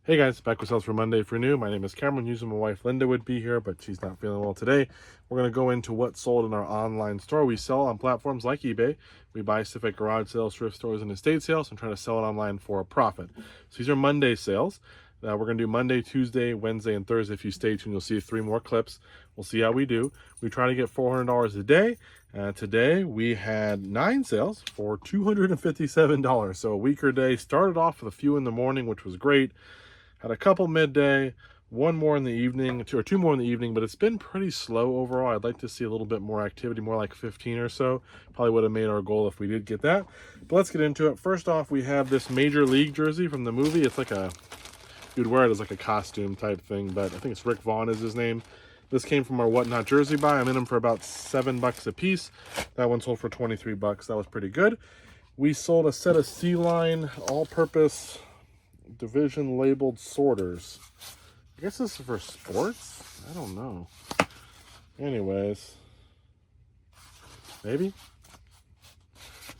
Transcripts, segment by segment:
Hey guys, back with sales for Monday for new. My name is Cameron. Usually my wife Linda would be here, but she's not feeling well today. We're going to go into what sold in our online store. We sell on platforms like eBay. We buy stuff at garage sales, thrift stores, and estate sales and try to sell it online for a profit. So these are Monday sales. We're going to do Monday, Tuesday, Wednesday, and Thursday. If you stay tuned, you'll see 3 more clips. We'll see how we do. We try to get $400 a day. Today we had 9 sales for $257. So a weaker day. Started off with a few in the morning, which was great. Had a couple midday, one more in the evening, two more in the evening, but it's been pretty slow overall. I'd like to see a little bit more activity, more like 15 or so. Probably would have made our goal if we did get that. But let's get into it. First off, we have this Major League jersey from the movie. It's like you'd wear it as like a costume type thing, but I think it's Rick Vaughn is his name. This came from our Whatnot jersey buy. I'm in them for about $7 a piece. That one sold for $23. That was pretty good. We sold a set of C-Line all-purpose division labeled sorters. I guess this is for sports? I don't know. Anyways, maybe.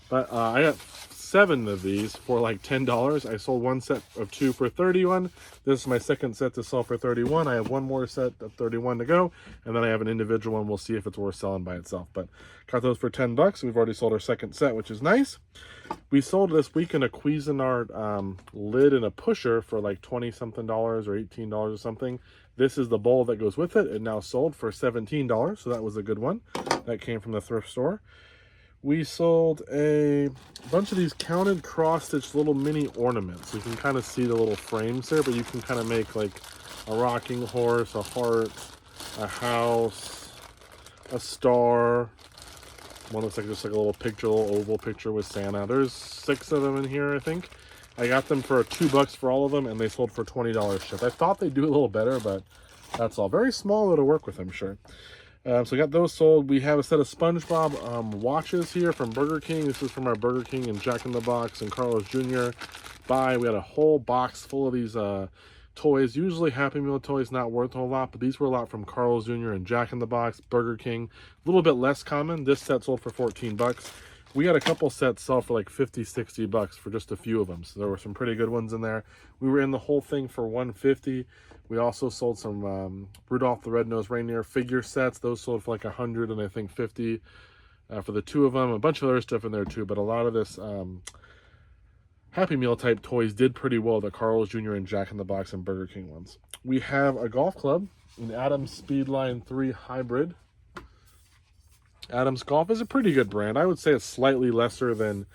But I got 7 of these for like $10. I sold one set of 2 for $31. This is my second set to sell for $31. I have one more set of $31 to go, and then I have an individual one. We'll see if it's worth selling by itself. But got those for $10. We've already sold our second set, which is nice. We sold this weekend a Cuisinart lid and a pusher for like $20-something or $18 or something. This is the bowl that goes with it. It now sold for $17, so that was a good one. That came from the thrift store. We sold a bunch of these counted cross-stitch little mini ornaments. You can kind of see the little frames there, but you can kind of make like a rocking horse, a heart, a house, a star. One looks like just like a little picture, a little oval picture with Santa. There's 6 of them in here, I think. I got them for $2 for all of them, and they sold for $20 shipped. I thought they'd do a little better, but that's all. Very small, it'll work with, I'm sure. So we got those sold. We have a set of SpongeBob watches here from Burger King. This is from our Burger King and Jack in the Box and Carl's Jr. buy. We had a whole box full of these toys. Usually Happy Meal toys not worth a whole lot, but these were a lot from Carl's Jr. and Jack in the Box, Burger King. A little bit less common. This set sold for $14. We had a couple sets sell for like $50-$60 for just a few of them. So there were some pretty good ones in there. We were in the whole thing for $150. We also sold some Rudolph the Red-Nosed Reindeer figure sets. Those sold for like $100 and I think $50 for the 2 of them. A bunch of other stuff in there too, but a lot of this Happy Meal type toys did pretty well, the Carl's Jr. and Jack in the Box and Burger King ones. We have a golf club, an Adams Speedline 3 Hybrid. Adams Golf is a pretty good brand. I would say it's slightly lesser than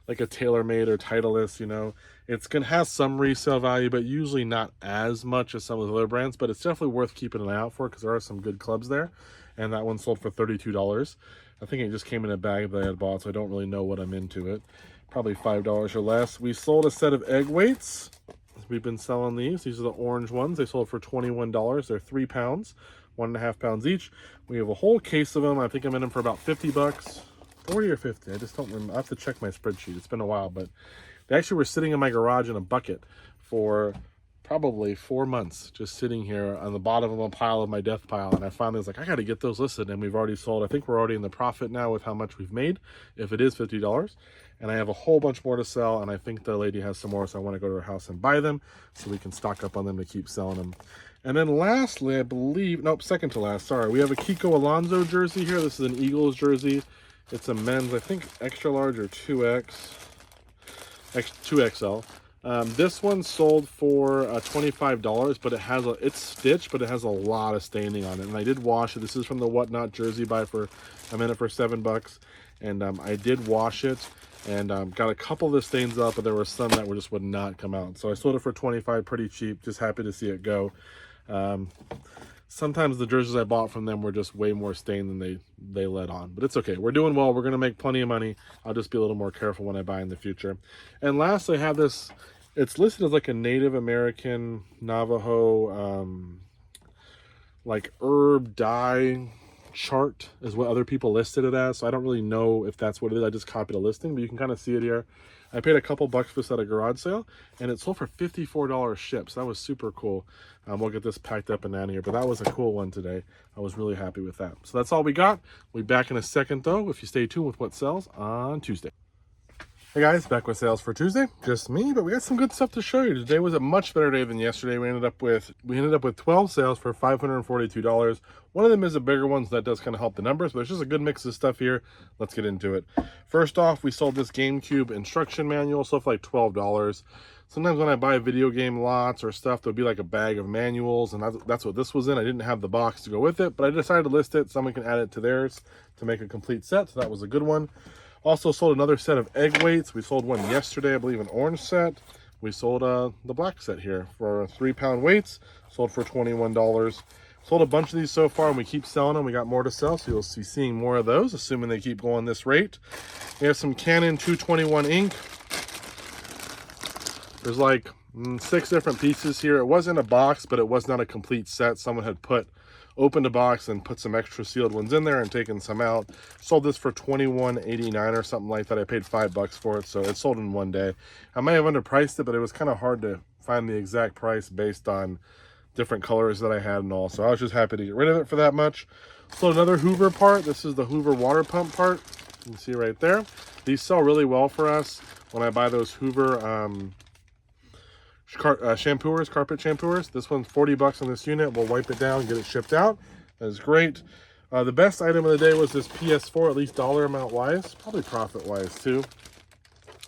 like a TaylorMade or Titleist, you know. It's going to have some resale value, but usually not as much as some of the other brands, but it's definitely worth keeping an eye out for because there are some good clubs there. And that one sold for $32. I think it just came in a bag that I had bought, so I don't really know what I'm into it. Probably $5 or less. We sold a set of egg weights. We've been selling these. These are the orange ones. They sold for $21. They're 3 pounds, 1.5 pounds each. We have a whole case of them. I think I'm in them for about $50. 40 or 50. I just don't remember. I have to check my spreadsheet. It's been a while, but they actually were sitting in my garage in a bucket for probably 4 months, just sitting here on the bottom of a pile of my death pile. And I finally was like, I got to get those listed. And we've already sold. I think we're already in the profit now with how much we've made, if it is $50. And I have a whole bunch more to sell. And I think the lady has some more, so I want to go to her house and buy them so we can stock up on them to keep selling them. And then lastly, I believe, nope, second to last, sorry. We have a Kiko Alonso jersey here. This is an Eagles jersey. It's a men's, I think, extra large or 2XL. This one sold for $25, but it's stitched, but it has a lot of staining on it. And I did wash it. This is from the Whatnot jersey buy I'm in it for $7. And I did wash it and got a couple of the stains up, but there were some that just would not come out. So I sold it for $25, pretty cheap. Just happy to see it go. Sometimes the jerseys I bought from them were just way more stained than they let on. But it's okay. We're doing well. We're going to make plenty of money. I'll just be a little more careful when I buy in the future. And last, I have this. It's listed as like a Native American Navajo like herb dye chart is what other people listed it as. So I don't really know if that's what it is. I just copied a listing, but you can kind of see it here. I paid a couple bucks for this at a garage sale, and it sold for $54 shipped. So that was super cool. We'll get this packed up and out of here, but that was a cool one today. I was really happy with that. So that's all we got. We'll be back in a second, though, if you stay tuned with what sells on Tuesday. Hey guys, back with sales for Tuesday. Just me, but we got some good stuff to show you. Today was a much better day than yesterday. We ended up with 12 sales for $542. One of them is a bigger one, so that does kind of help the numbers, but it's just a good mix of stuff here. Let's get into it. First off, we sold this GameCube instruction manual, so for like $12. Sometimes when I buy video game lots or stuff, there'll be like a bag of manuals, and that's what this was in. I didn't have the box to go with it, but I decided to list it. Someone can add it to theirs to make a complete set, so that was a good one. Also sold another set of egg weights. We sold one yesterday, I believe, an orange set. We sold the black set here for 3-pound weights, sold for $21. Sold a bunch of these so far, and we keep selling them. We got more to sell, so you'll be seeing more of those, assuming they keep going this rate. We have some Canon 221 ink. There's like 6 different pieces here. It wasn't a box, but it was not a complete set. Someone had opened a box and put some extra sealed ones in there and taken some out. Sold this for $21.89 or something like that. I paid $5 for it, so it sold in one day. I may have underpriced it, but it was kind of hard to find the exact price based on different colors that I had and all. So I was just happy to get rid of it for that much. Sold another Hoover part. This is the Hoover water pump part. You can see right there. These sell really well for us when I buy those Hoover shampooers, carpet shampooers. This one's $40 on this unit. We'll wipe it down, get it shipped out. That is great. The best item of the day was this PS4, at least dollar amount wise, probably profit wise too.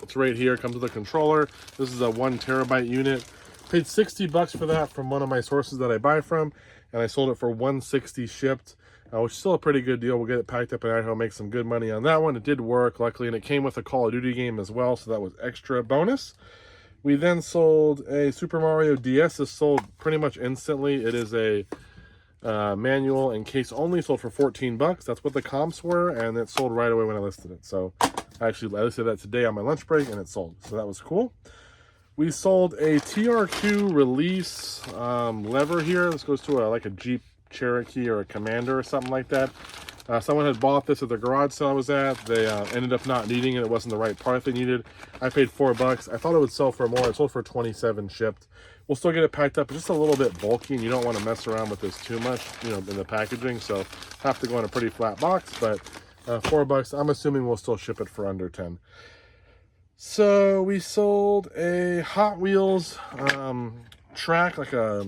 It's right here. Comes with a controller. This is a 1 terabyte unit. Paid $60 for that from one of my sources that I buy from, and I sold it for $160 shipped, which is still a pretty good deal. We'll get it packed up in Idaho, make some good money on that one. It did work, luckily, and it came with a Call of Duty game as well, so that was extra bonus. We then sold a Super Mario DS. This sold pretty much instantly. It is a manual and case only, sold for $14. That's what the comps were, and it sold right away when I listed it. So I listed that today on my lunch break, and it sold. So that was cool. We sold a TRQ release lever here. This goes to like a Jeep Cherokee or a Commander or something like that. Someone had bought this at the garage sale I was at. They ended up not needing it. It wasn't the right part they needed. I paid $4. I thought it would sell for more. It sold for $27 shipped. We'll still get it packed up. It's just a little bit bulky, and you don't want to mess around with this too much, in the packaging. So have to go in a pretty flat box, but $4. I'm assuming we'll still ship it for under 10. So we sold a Hot Wheels track, like I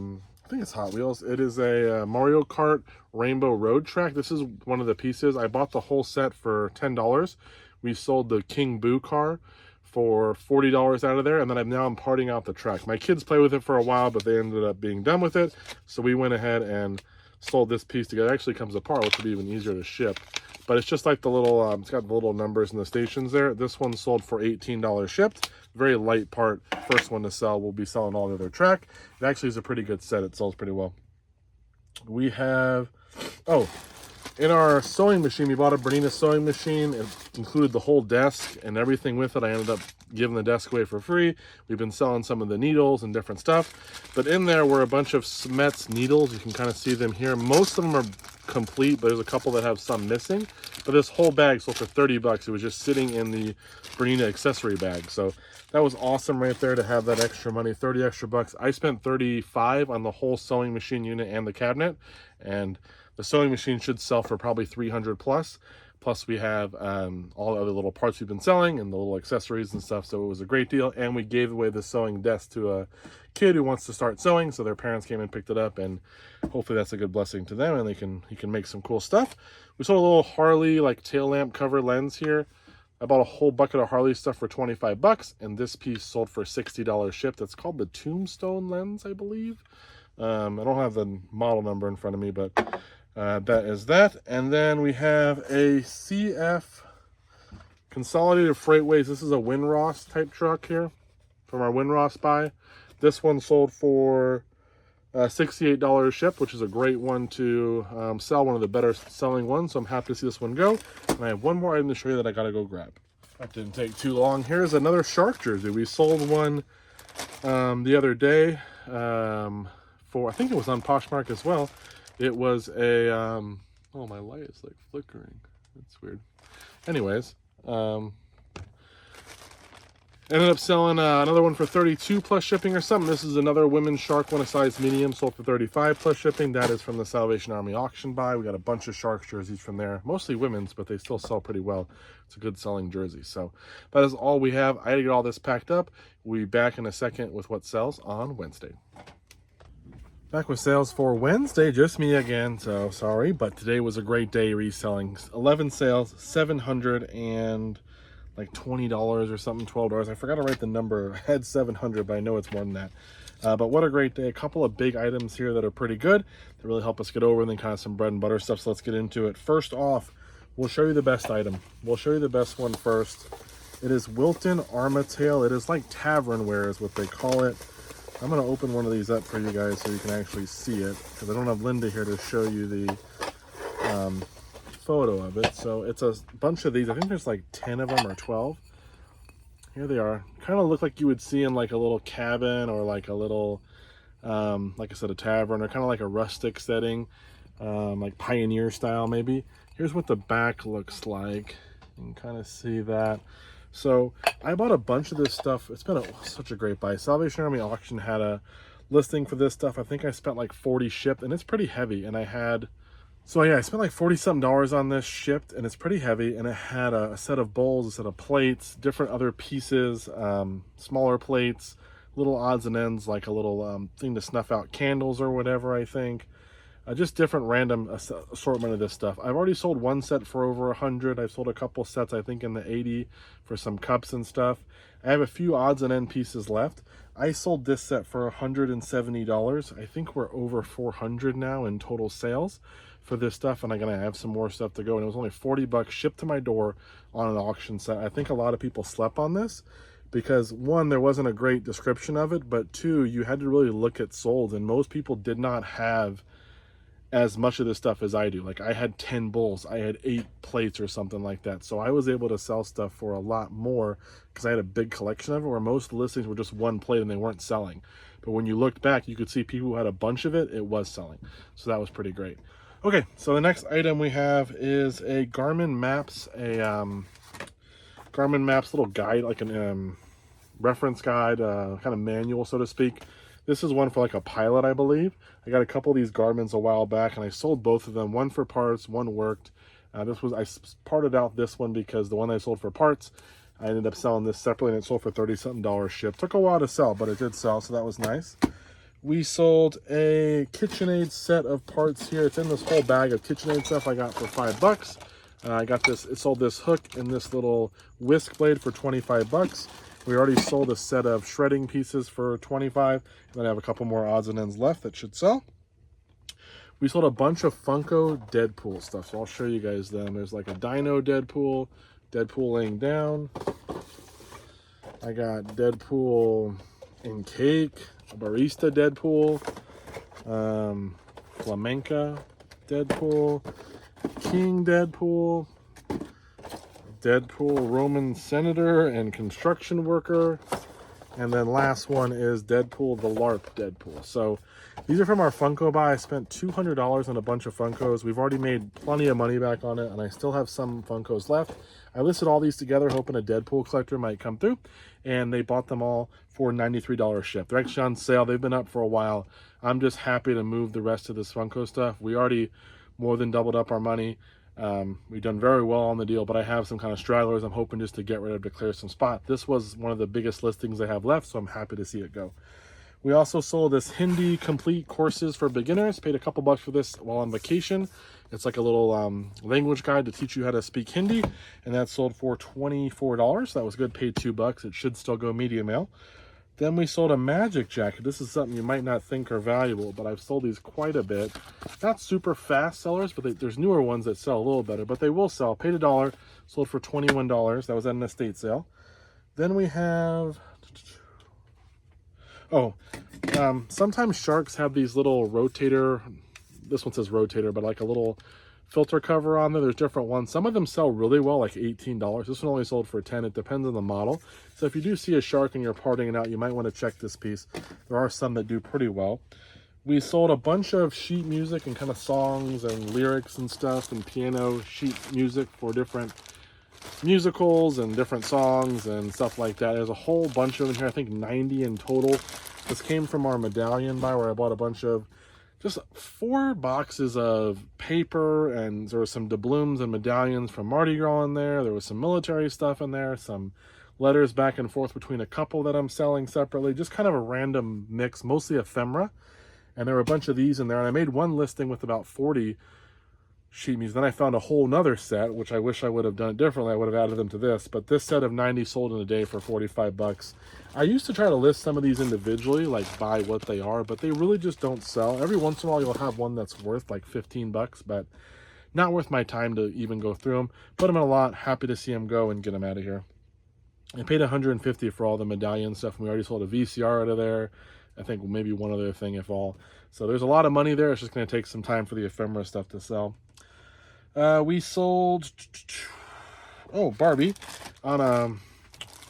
think it's Hot Wheels. It is a Mario Kart Rainbow Road track. This is one of the pieces. I bought the whole set for $10. We sold the King Boo car for $40 out of there, and then I'm parting out the track. My kids play with it for a while, but they ended up being done with it, so we went ahead and sold this piece together. It actually comes apart, which would be even easier to ship. But it's just like the little, it's got the little numbers in the stations there. This one sold for $18 shipped. Very light part, first one to sell. We'll be selling all the other track. It actually is a pretty good set. It sells pretty well. We have, in our sewing machine, we bought a Bernina sewing machine. It included the whole desk and everything with it. I ended up giving the desk away for free. We've been selling some of the needles and different stuff. But in there were a bunch of Smets needles. You can kind of see them here. Most of them are complete, but there's a couple that have some missing. But this whole bag sold for $30. It was just sitting in the Bernina accessory bag. So that was awesome right there to have that extra money, 30 extra bucks. I spent $35 on the whole sewing machine unit and the cabinet, and the sewing machine should sell for probably $300 plus. Plus we have all the other little parts we've been selling and the little accessories and stuff. So it was a great deal. And we gave away the sewing desk to a kid who wants to start sewing. So their parents came and picked it up, and hopefully that's a good blessing to them, and he can make some cool stuff. We sold a little Harley like tail lamp cover lens here. I bought a whole bucket of Harley stuff for $25, and this piece sold for $60 shipped. That's called the Tombstone lens, I believe. I don't have the model number in front of me, but that is that. And then we have a CF Consolidated Freightways. This is a Winross type truck here from our Winross buy. This one sold for $68 shipped, which is a great one to sell, one of the better selling ones. So I'm happy to see this one go. And I have one more item to show you that I gotta go grab. That didn't take too long. Here's another shark jersey. We sold one the other day for, I think it was on Poshmark as well. It was a oh, my light is like flickering. That's weird. Anyways, Ended up selling another one for 32 plus shipping or something. This is another women's shark one, a size medium, sold for 35 plus shipping. That is from the Salvation Army auction buy. We got a bunch of sharks jerseys from there, mostly women's, but they still sell pretty well. It's a good selling jersey. So that is all we have. I had to get all this packed up. We'll be back in a second with what sells on Wednesday. Back with sales for Wednesday, just me again, so sorry, but today was a great day reselling. 11 sales, 700 and like $20 or something, $12. I forgot to write the number. I had 700, but I know it's more than that. But what a great day. A couple of big items here that are pretty good that really help us get over, and then kind of some bread and butter stuff. So let's get into it. First off, we'll show you the best item. We'll show you the best one first. It is Wilton Armatail. It is like tavernware is what they call it. I'm going to open one of these up for you guys so you can actually see it, because I don't have Linda here to show you the photo of it. So it's a bunch of these. I think there's like 10 of them or 12. Here they are. Kind of look like you would see in like a little cabin or like a little, like I said, a tavern, or kind of like a rustic setting, like pioneer style maybe. Here's what the back looks like. You can kind of see that. So I bought a bunch of this stuff. It's been such a great buy. Salvation Army auction had a listing for this stuff. I think I spent like 40 shipped, and it's pretty heavy. And I had, so yeah, I spent like 40 something dollars on this shipped, and it's pretty heavy. And it had a set of bowls, a set of plates, different other pieces, smaller plates, little odds and ends, like a little thing to snuff out candles or whatever, I think. Just different random assortment of this stuff. I've already sold one set for over 100. I've sold a couple sets, I think in the 80 for some cups and stuff. I have a few odds and end pieces left. I sold this set for $170. I think we're over 400 now in total sales for this stuff, and I'm gonna have some more stuff to go. And it was only 40 bucks shipped to my door on an auction set. I think a lot of people slept on this because, one, there wasn't a great description of it, but two, you had to really look at sold, and most people did not have as much of this stuff as I do. Like I had 10 bowls, I had 8 plates or something like that. So I was able to sell stuff for a lot more because I had a big collection of it, where most listings were just one plate and they weren't selling. But when you looked back, you could see people who had a bunch of it, it was selling. So that was pretty great. Okay, so the next item we have is a Garmin Maps, Garmin Maps little guide, like an reference guide, kind of manual, so to speak. This is one for like a pilot, I believe. I got a couple of these Garmin's a while back, and I sold both of them. One for parts, one worked. I parted out this one because the one I sold for parts, I ended up selling this separately, and it sold for 30 something dollars shipped. Took a while to sell, but it did sell, so that was nice. We sold a KitchenAid set of parts here. It's in this whole bag of KitchenAid stuff I got for $5. I got this, it sold this hook and this little whisk blade for 25 bucks. We already sold a set of shredding pieces for 25, and then I have a couple more odds and ends left that should sell. We sold a bunch of Funko Deadpool stuff, so I'll show you guys them. There's like a Dino Deadpool, Deadpool laying down. I got Deadpool in cake, a barista Deadpool, flamenca Deadpool, King Deadpool, Deadpool Roman senator and construction worker, and then last one is Deadpool the LARP Deadpool. So these are from our Funko buy. I spent $200 on a bunch of Funkos. We've already made plenty of money back on it, and I still have some Funkos left. I listed all these together hoping a Deadpool collector might come through, and they bought them all for $93 shipped. They're actually on sale. They've been up for a while. I'm just happy to move the rest of this Funko stuff. We already more than doubled up our money. We've done very well on the deal, but I have some kind of stragglers I'm hoping just to get rid of to clear some spot. This was one of the biggest listings I have left, so I'm happy to see it go. We also sold this Hindi complete courses for beginners. Paid a couple bucks for this while on vacation. It's like a little language guide to teach you how to speak Hindi, and that sold for $24. That was good. Paid $2. It should still go media mail. Then we sold a magic jacket. This is something you might not think are valuable, but I've sold these quite a bit. Not super fast sellers, but there's newer ones that sell a little better, but they will sell. Paid $1, sold for $21. That was at an estate sale. Then we have, sometimes sharks have these little rotator, this one says rotator, but like a little filter cover on there. There's different ones. Some of them sell really well, like $18. This one only sold for $10. It depends on the model. So if you do see a shark and you're parting it out, you might want to check this piece. There are some that do pretty well. We sold a bunch of sheet music and kind of songs and lyrics and stuff, and piano sheet music for different musicals and different songs and stuff like that. There's a whole bunch of them here, I think 90 in total. This came from our medallion buy where I bought a bunch of, just 4 boxes of paper, and there were some doubloons and medallions from Mardi Gras in there. There was some military stuff in there, some letters back and forth between a couple that I'm selling separately, just kind of a random mix, mostly ephemera. And there were a bunch of these in there, and I made one listing with about 40 sheet music. Then I found a whole nother set, which I wish I would have done it differently. I would have added them to this, but this set of 90 sold in a day for 45 bucks. I used to try to list some of these individually, like by what they are, but they really just don't sell. Every once in a while you'll have one that's worth like 15 bucks, but not worth my time to even go through them. Put them in a lot, happy to see them go and get them out of here. I paid 150 for all the medallion stuff, and we already sold a VCR out of there. I think maybe one other thing, if all. So there's a lot of money there. It's just going to take some time for the ephemera stuff to sell. We sold, Barbie on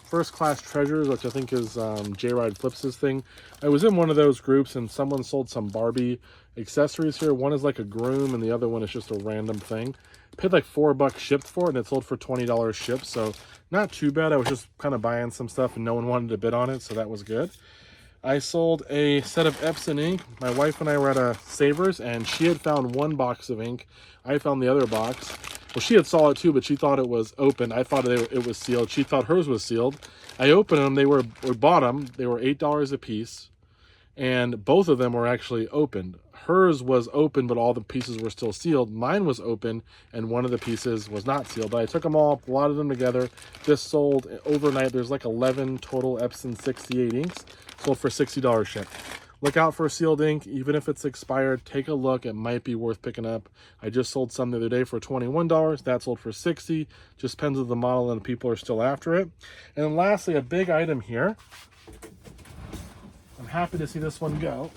First Class Treasures, which I think is J-Ride Flips' thing. I was in one of those groups, and someone sold some Barbie accessories here. One is like a groom, and the other one is just a random thing. Paid like $4 shipped for it, and it sold for $20 shipped, so not too bad. I was just kind of buying some stuff, and no one wanted to bid on it, so that was good. I sold a set of Epson ink. My wife and I were at a Savers, and she had found one box of ink. I found the other box. Well, she had saw it too, but she thought it was open. I thought it was sealed. She thought hers was sealed. I opened them. We bought them. They were $8 a piece, and both of them were actually opened. Hers was open, but all the pieces were still sealed. Mine was open, and one of the pieces was not sealed. But I took them all, blotted them together. This sold overnight. There's like 11 total Epson 68 inks. Sold for $60 shipped. Look out for sealed ink, even if it's expired. Take a look, it might be worth picking up. I just sold some the other day for $21. That sold for $60. Just depends on the model and people are still after it. And then lastly, a big item here. I'm happy to see this one go.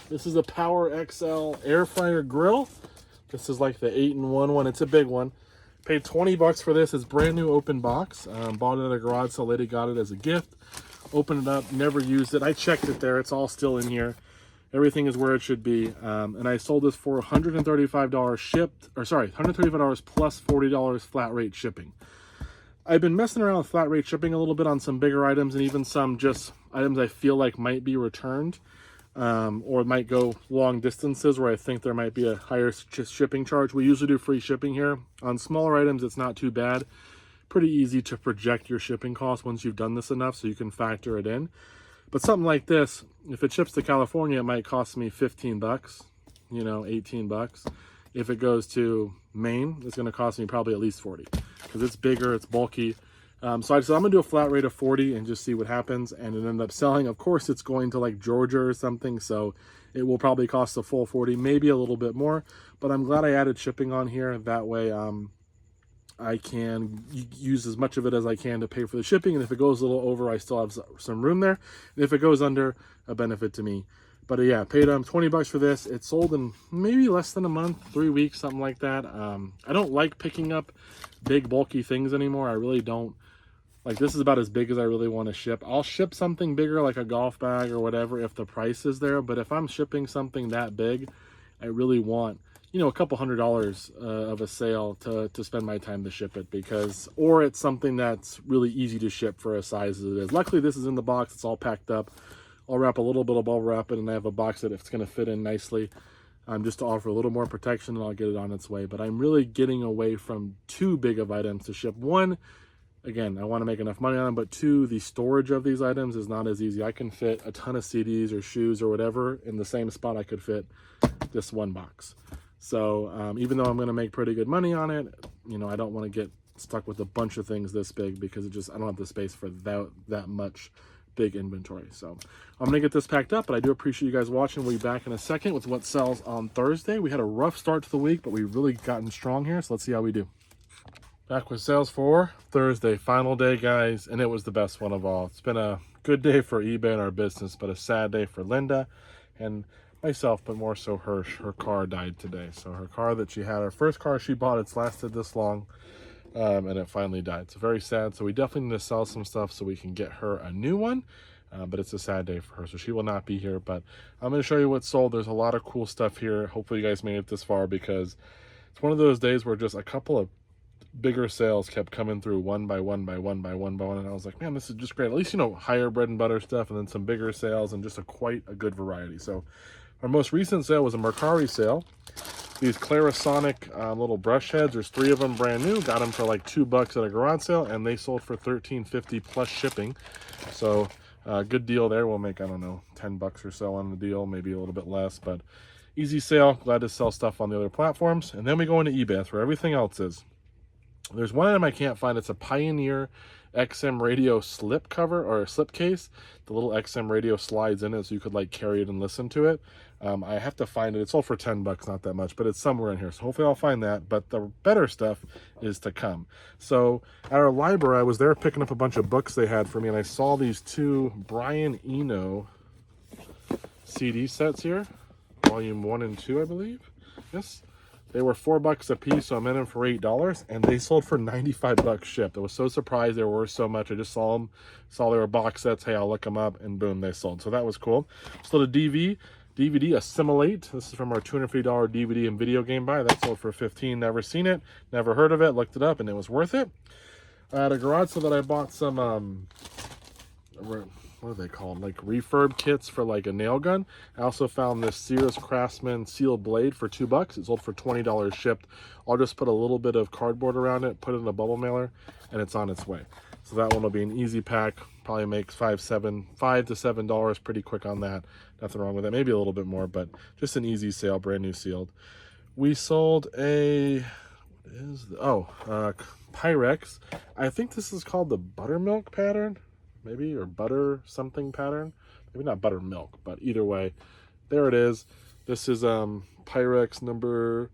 This is a Power XL air fryer grill. This is like the 8-in-1 one. It's a big one. Paid 20 bucks for this. It's brand new open box. Bought it at a garage sale. Lady got it as a gift. Opened it up, never used it. I checked it there. It's all still in here. Everything is where it should be. And I sold this for $135 shipped, or sorry, $135 plus $40 flat rate shipping. I've been messing around with flat rate shipping a little bit on some bigger items, and even some just items I feel like might be returned. Or might go long distances where I think there might be a higher shipping charge. We usually do free shipping here. On smaller items, it's not too bad. Pretty easy to project your shipping costs once you've done this enough, so you can factor it in. But something like this, if it ships to California, it might cost me 15 bucks, 18 bucks. If it goes to Maine, it's going to cost me probably at least 40 because it's bigger, it's bulky. So I said, I'm going to do a flat rate of 40 and just see what happens. And it ended up selling. Of course, it's going to like Georgia or something. So it will probably cost the full 40, maybe a little bit more. But I'm glad I added shipping on here. That way I can use as much of it as I can to pay for the shipping. And if it goes a little over, I still have some room there. And if it goes under, a benefit to me. But yeah, paid 20 bucks for this. It sold in maybe less than a month, 3 weeks, something like that. I don't like picking up big bulky things anymore. I really don't. Like, this is about as big as I really want to ship. I'll ship something bigger, like a golf bag or whatever, if the price is there. But if I'm shipping something that big, I really want, a couple $100 of a sale to spend my time to ship it, or it's something that's really easy to ship for a size as it is. Luckily, this is in the box. It's all packed up. I'll wrap a little bit of bubble wrap it, and I have a box that it's going to fit in nicely, just to offer a little more protection, and I'll get it on its way. But I'm really getting away from too big of items to ship. One, again, I want to make enough money on them, but two, the storage of these items is not as easy. I can fit a ton of CDs or shoes or whatever in the same spot I could fit this one box. So even though I'm going to make pretty good money on it, I don't want to get stuck with a bunch of things this big because I don't have the space for that much big inventory. So I'm going to get this packed up, but I do appreciate you guys watching. We'll be back in a second with what sells on Thursday. We had a rough start to the week, but we've really gotten strong here. So let's see how we do. Back with sales for Thursday, final day, guys, and it was the best one of all. It's been a good day for eBay and our business, but a sad day for Linda and myself, but more so her car died today. So her car that she had, her first car she bought, it's lasted this long, and it finally died. So very sad. So we definitely need to sell some stuff so we can get her a new one, but it's a sad day for her, so she will not be here. But I'm going to show you what sold. There's a lot of cool stuff here. Hopefully you guys made it this far, because It's one of those days where just a couple of bigger sales kept coming through one by one by one by one by one, and I was like, man, this is just great. At least, you know, higher bread and butter stuff, and then some bigger sales, and just quite a good variety. So our most recent sale was a Mercari sale. These Clarisonic little brush heads, there's 3 of them brand new. Got them for like $2 at a garage sale, and they sold for $13.50 plus shipping. So good deal there. We'll make, I don't know, $10 or so on the deal, maybe a little bit less, but easy sale. Glad to sell stuff on the other platforms. And then we go into eBay. That's where everything else is. There's one item I can't find. It's a Pioneer XM radio slip cover or slip case. The little XM radio slides in it so you could like carry it and listen to it. I have to find it. It's sold for $10, not that much, but it's somewhere in here. So hopefully I'll find that. But the better stuff is to come. So at our library, I was there picking up a bunch of books they had for me, and I saw these 2 Brian Eno CD sets here, volume 1 and 2, I believe. Yes. They were $4 a piece, so I'm in them for $8, and they sold for $95 shipped. I was so surprised they were worth so much. I just saw them, saw they were box sets. Hey, I'll look them up, and boom, they sold. So that was cool. So the DVD Assimilate. This is from our $250 DVD and video game buy. That sold for $15. Never seen it, never heard of it. Looked it up, and it was worth it. At a garage sale that I bought some what are they called? Like refurb kits for like a nail gun. I also found this Sears Craftsman sealed blade for $2. It sold for $20 shipped. I'll just put a little bit of cardboard around it, put it in a bubble mailer, and it's on its way. So that one will be an easy pack. Probably makes $5 to $7 pretty quick on that. Nothing wrong with that. Maybe a little bit more, but just an easy sale, brand new sealed. We sold a, what is the, Pyrex. I think this is called the buttermilk pattern. Maybe, or butter something pattern. Maybe not buttermilk, but either way, there it is. This is Pyrex number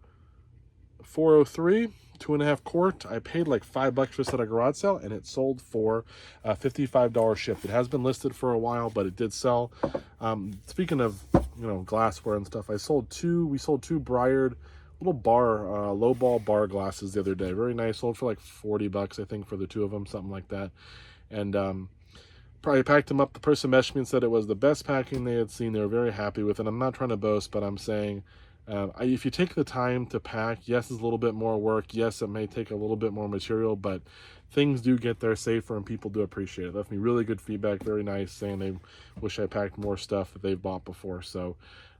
403, 2.5 quart. I paid like $5 just at a garage sale, and it sold for $55 shipped. It has been listed for a while, but it did sell. Speaking of, you know, glassware and stuff, we sold 2 Briard little bar, low ball bar glasses the other day. Very nice. Sold for like $40, I think, for the 2 of them, something like that. And probably packed them up. The person messaged me and said it was the best packing they had seen. They were very happy with it. I'm not trying to boast, but I'm saying if you take the time to pack, yes, it's a little bit more work. Yes, it may take a little bit more material, but things do get there safer, and people do appreciate it. Left me really good feedback. Very nice, saying they wish I packed more stuff that they've bought before. So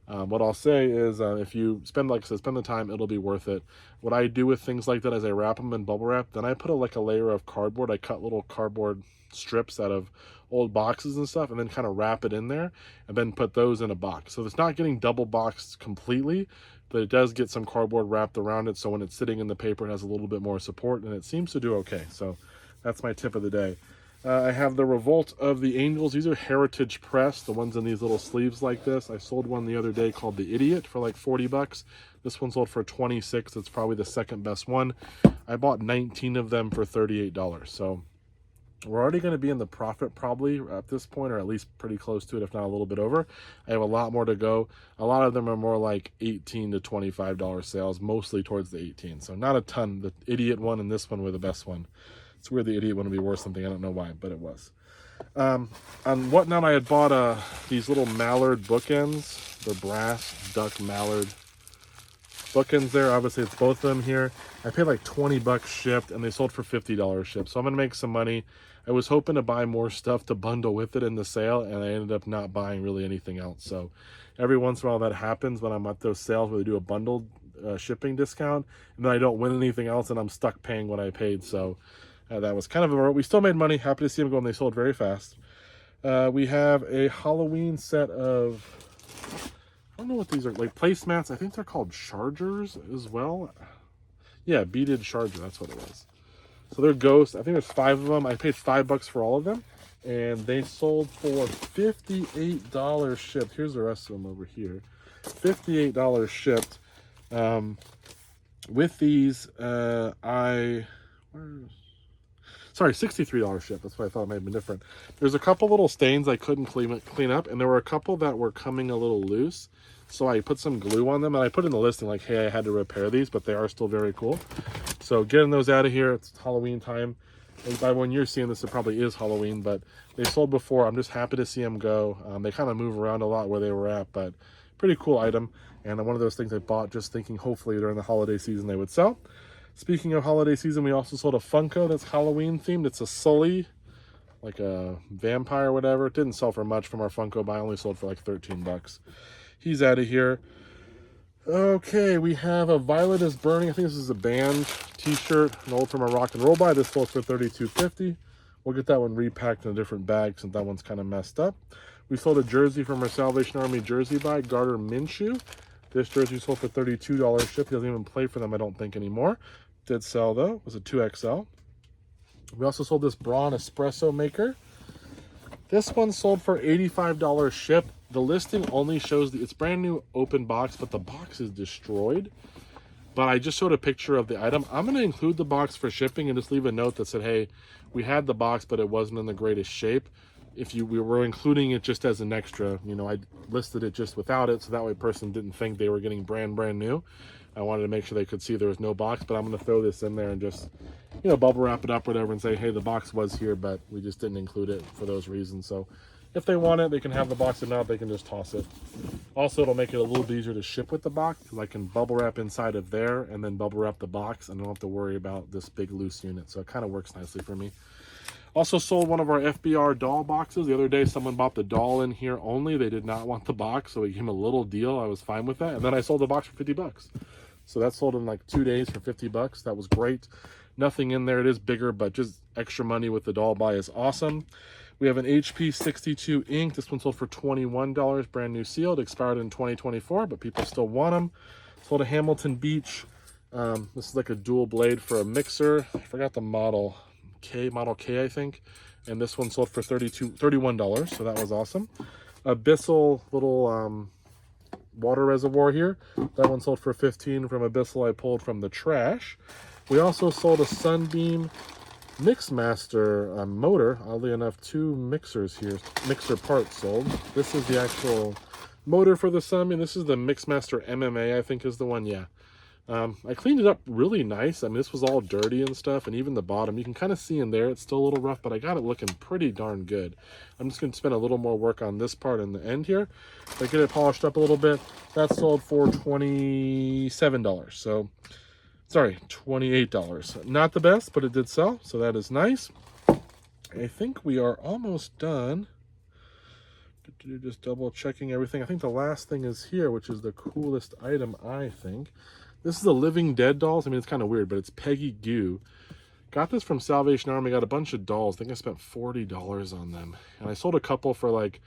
what I'll say is if you spend, like I said, spend the time, it'll be worth it. What I do with things like that is I wrap them in bubble wrap. Then I put a layer of cardboard. I cut little cardboard strips out of old boxes and stuff, and then kind of wrap it in there, and then put those in a box. So it's not getting double boxed completely, but it does get some cardboard wrapped around it, so when it's sitting in the paper, it has a little bit more support, and it seems to do okay. So that's my tip of the day. I have the Revolt of the Angels. These are Heritage Press, the ones in these little sleeves like this. I sold one the other day called the Idiot for like $40. This one sold for $26. It's probably the second best one. I bought 19 of them for $38. So we're already going to be in the profit probably at this point, or at least pretty close to it, if not a little bit over. I have a lot more to go. A lot of them are more like $18 to $25 sales, mostly towards the 18. So not a ton. The Idiot one and this one were the best one. It's weird the Idiot one would be worth something. I don't know why, but it was. On Whatnot, I had bought these little mallard bookends, the brass duck mallard bookends there. Obviously, it's both of them here. I paid like $20 shipped, and they sold for $50 shipped. So I'm going to make some money. I was hoping to buy more stuff to bundle with it in the sale, and I ended up not buying really anything else. So every once in a while that happens when I'm at those sales where they do a bundled shipping discount, and then I don't win anything else, and I'm stuck paying what I paid. So that was kind of we still made money. Happy to see them go, and they sold very fast. We have a Halloween set of, I don't know what these are, like placemats. I think they're called chargers as well. Yeah, beaded charger, that's what it was. So they're ghosts. I think there's 5 of them. I paid $5 for all of them, and they sold for $58 shipped. Here's the rest of them over here. $58 shipped. With these, sorry, $63 shipped. That's why I thought it might have been different. There's a couple little stains I couldn't clean up, and there were a couple that were coming a little loose. So I put some glue on them, and I put in the listing like, hey, I had to repair these, but they are still very cool. So getting those out of here. It's Halloween time. And by when you're seeing this, it probably is Halloween, but they sold before. I'm just happy to see them go. They kind of move around a lot where they were at, but pretty cool item. And one of those things I bought just thinking hopefully during the holiday season they would sell. Speaking of holiday season, we also sold a Funko that's Halloween themed. It's a Sully, like a vampire or whatever. It didn't sell for much from our Funko buy. I only sold for like 13 bucks. He's out of here. Okay, we have a Violet is Burning. I think this is a band t-shirt, an old from a rock and roll buy. This sold for $32.50. We'll get that one repacked in a different bag since that one's kind of messed up. We sold a jersey from our Salvation Army jersey buy, Gardner Minshew. This jersey sold for $32 shipped. He doesn't even play for them, I don't think, anymore. Did sell though. It was a 2XL. We also sold this Braun espresso maker. This one sold for $85 shipped. The listing only shows it's brand new open box, but the box is destroyed. But I just showed a picture of the item. I'm going to include the box for shipping and just leave a note that said, hey, we had the box, but it wasn't in the greatest shape. We were including it just as an extra, you know, I listed it just without it, so that way a person didn't think they were getting brand new. I wanted to make sure they could see there was no box, but I'm going to throw this in there and just, you know, bubble wrap it up or whatever and say, hey, the box was here, but we just didn't include it for those reasons. So if they want it, they can have the box. If not, they can just toss it. Also, it'll make it a little bit easier to ship with the box because I can bubble wrap inside of there and then bubble wrap the box, and I don't have to worry about this big loose unit. So it kind of works nicely for me. Also sold one of our FBR doll boxes. The other day, someone bought the doll in here only. They did not want the box, so we gave them a little deal. I was fine with that. And then I sold the box for 50 bucks. So that sold in like 2 days for 50 bucks. That was great. Nothing in there. It is bigger, but just extra money with the doll buy is awesome. We have an HP 62 ink. This one sold for $21, brand new sealed. Expired in 2024, but people still want them. Sold a Hamilton Beach. This is like a dual blade for a mixer. I forgot the model. Model K, I think. And this one sold for $31, so that was awesome. A Bissell little water reservoir here. That one sold for $15 from a Bissell I pulled from the trash. We also sold a Sunbeam Mixmaster motor. Oddly enough, 2 mixers here, mixer parts sold. This is the actual motor for the Sunbeam. This is the Mixmaster MMA, I think is the one, yeah. I cleaned it up really nice. I mean, this was all dirty and stuff, and even the bottom, you can kind of see in there, it's still a little rough, but I got it looking pretty darn good. I'm just going to spend a little more work on this part in the end here. If I get it polished up a little bit, that sold for $27. So, sorry, $28. Not the best, but it did sell, so that is nice. I think we are almost done. Just double checking everything. I think the last thing is here, which is the coolest item, I think. This is a Living Dead dolls. I mean, it's kind of weird, but it's Peggy Goo. Got this from Salvation Army. Got a bunch of dolls. I think I spent $40 on them. And I sold a couple for like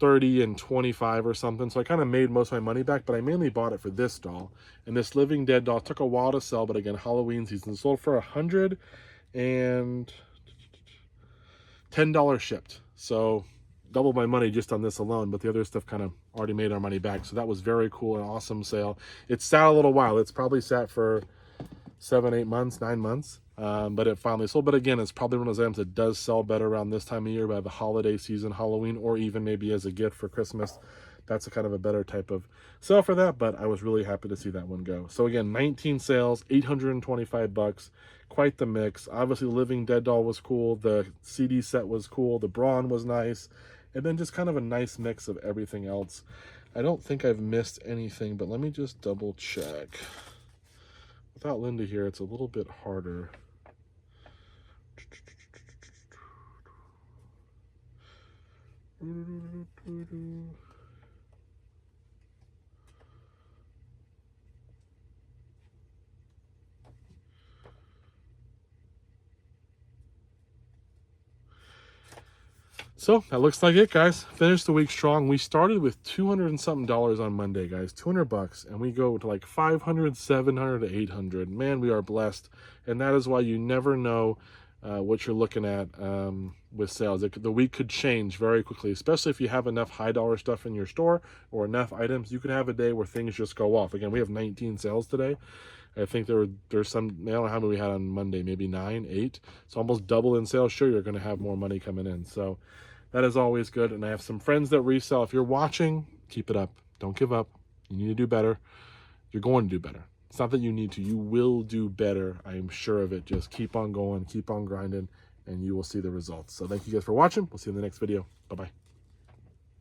30 and 25 or something. So I kind of made most of my money back, but I mainly bought it for this doll. And this Living Dead doll took a while to sell, but again, Halloween season, sold for $110 shipped. So double my money just on this alone, but the other stuff kind of already made our money back. So that was very cool and awesome sale. It sat a little while. It's probably sat for 7, 8 months, 9 months, but it finally sold. But again, it's probably one of those items that does sell better around this time of year, by the holiday season, Halloween, or even maybe as a gift for Christmas. That's a kind of a better type of sale for that, but I was really happy to see that one go. So again, 19 sales, 825 bucks, quite the mix. Obviously, the Living Dead doll was cool. The CD set was cool. The Braun was nice. And then just kind of a nice mix of everything else. I don't think I've missed anything, but let me just double check. Without Linda here, it's a little bit harder. So that looks like it, guys. Finished the week strong. We started with $200 and something on Monday, guys. 200 bucks, and we go to like 500, 700 to 800. Man, we are blessed, and that is why you never know what you're looking at with sales. The week could change very quickly, especially if you have enough high dollar stuff in your store or enough items. You could have a day where things just go off. Again, we have 19 sales today. I think there's some, I don't know how many we had on Monday, maybe 9, 8. So almost double in sales. Sure, you're going to have more money coming in. So that is always good. And I have some friends that resell. If you're watching, keep it up. Don't give up. You need to do better. You're going to do better. It's not that you need to. You will do better. I am sure of it. Just keep on going, keep on grinding, and you will see the results. So thank you guys for watching. We'll see you in the next video. Bye-bye.